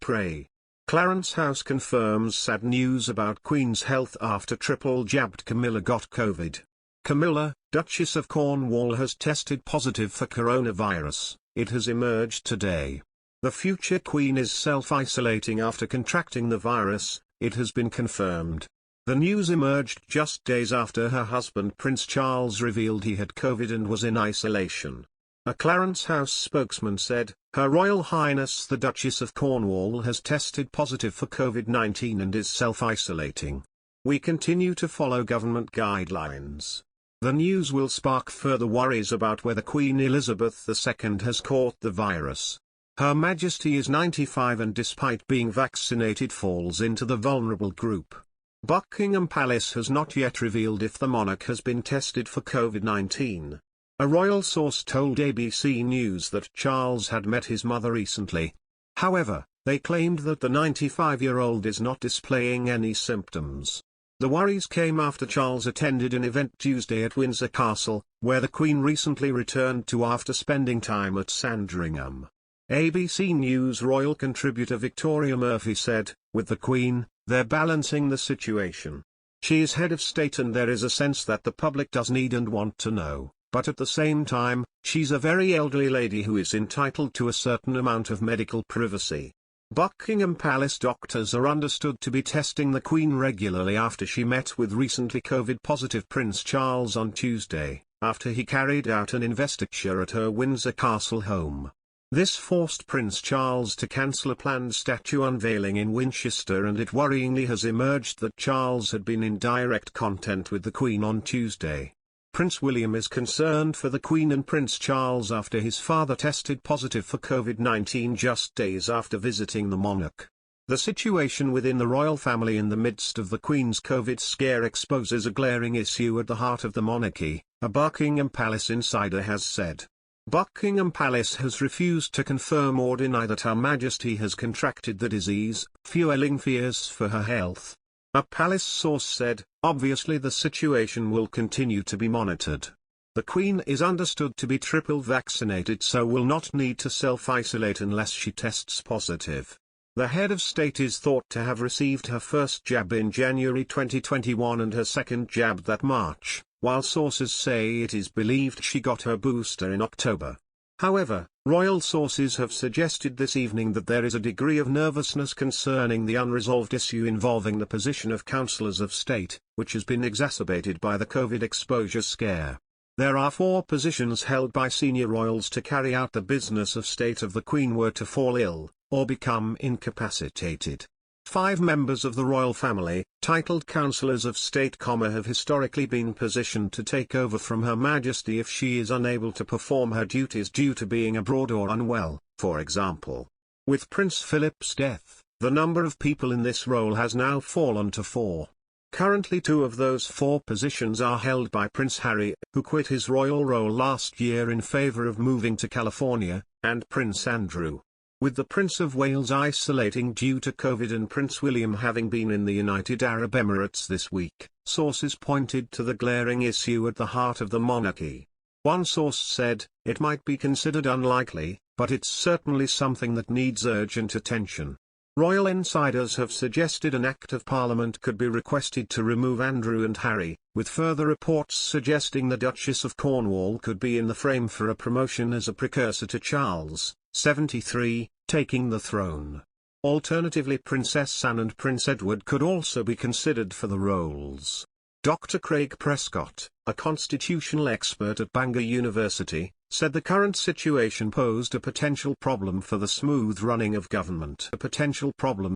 prey. Clarence House confirms sad news about Queen's health after triple jabbed. Camilla got COVID. Camilla, Duchess of Cornwall, has tested positive for coronavirus, it has emerged today. The future Queen is self-isolating after contracting the virus, it has been confirmed. The news emerged just days after her husband Prince Charles revealed he had COVID and was in isolation. A Clarence House spokesman said, "Her Royal Highness the Duchess of Cornwall has tested positive for COVID-19 and is self-isolating. We continue to follow government guidelines." The news will spark further worries about whether Queen Elizabeth II has caught the virus. Her Majesty is 95 and despite being vaccinated falls into the vulnerable group. Buckingham Palace has not yet revealed if the monarch has been tested for COVID-19. A royal source told ABC News that Charles had met his mother recently. However, they claimed that the 95-year-old is not displaying any symptoms. The worries came after Charles attended an event Tuesday at Windsor Castle, where the Queen recently returned to after spending time at Sandringham. ABC News royal contributor Victoria Murphy said, "With the Queen, they're balancing the situation. She is head of state and there is a sense that the public does need and want to know, but at the same time, she's a very elderly lady who is entitled to a certain amount of medical privacy." Buckingham Palace doctors are understood to be testing the Queen regularly after she met with recently COVID-positive Prince Charles on Tuesday, after he carried out an investiture at her Windsor Castle home. This forced Prince Charles to cancel a planned statue unveiling in Winchester, and it worryingly has emerged that Charles had been in direct contact with the Queen on Tuesday. Prince William is concerned for the Queen and Prince Charles after his father tested positive for COVID-19 just days after visiting the monarch. The situation within the royal family in the midst of the Queen's COVID scare exposes a glaring issue at the heart of the monarchy, a Buckingham Palace insider has said. Buckingham Palace has refused to confirm or deny that Her Majesty has contracted the disease, fueling fears for her health. A palace source said, "Obviously the situation will continue to be monitored. The Queen is understood to be triple vaccinated, so will not need to self-isolate unless she tests positive." The head of state is thought to have received her first jab in January 2021 and her second jab that March, while sources say it is believed she got her booster in October. However, royal sources have suggested this evening that there is a degree of nervousness concerning the unresolved issue involving the position of councillors of state, which has been exacerbated by the COVID exposure scare. There are 4 positions held by senior royals to carry out the business of state if the Queen were to fall ill, or become incapacitated. 5 members of the royal family, titled councillors of state, have historically been positioned to take over from Her Majesty if she is unable to perform her duties due to being abroad or unwell, for example. With Prince Philip's death, the number of people in this role has now fallen to 4. Currently 2 of those 4 positions are held by Prince Harry, who quit his royal role last year in favour of moving to California, and Prince Andrew. With the Prince of Wales isolating due to COVID and Prince William having been in the United Arab Emirates this week, sources pointed to the glaring issue at the heart of the monarchy. One source said, "It might be considered unlikely, but it's certainly something that needs urgent attention." Royal insiders have suggested an Act of Parliament could be requested to remove Andrew and Harry, with further reports suggesting the Duchess of Cornwall could be in the frame for a promotion as a precursor to Charles, 73, taking the throne. Alternatively, Princess Anne and Prince Edward could also be considered for the roles. Dr. Craig Prescott, a constitutional expert at Bangor University, said the current situation posed a potential problem for the smooth running of government. A potential problem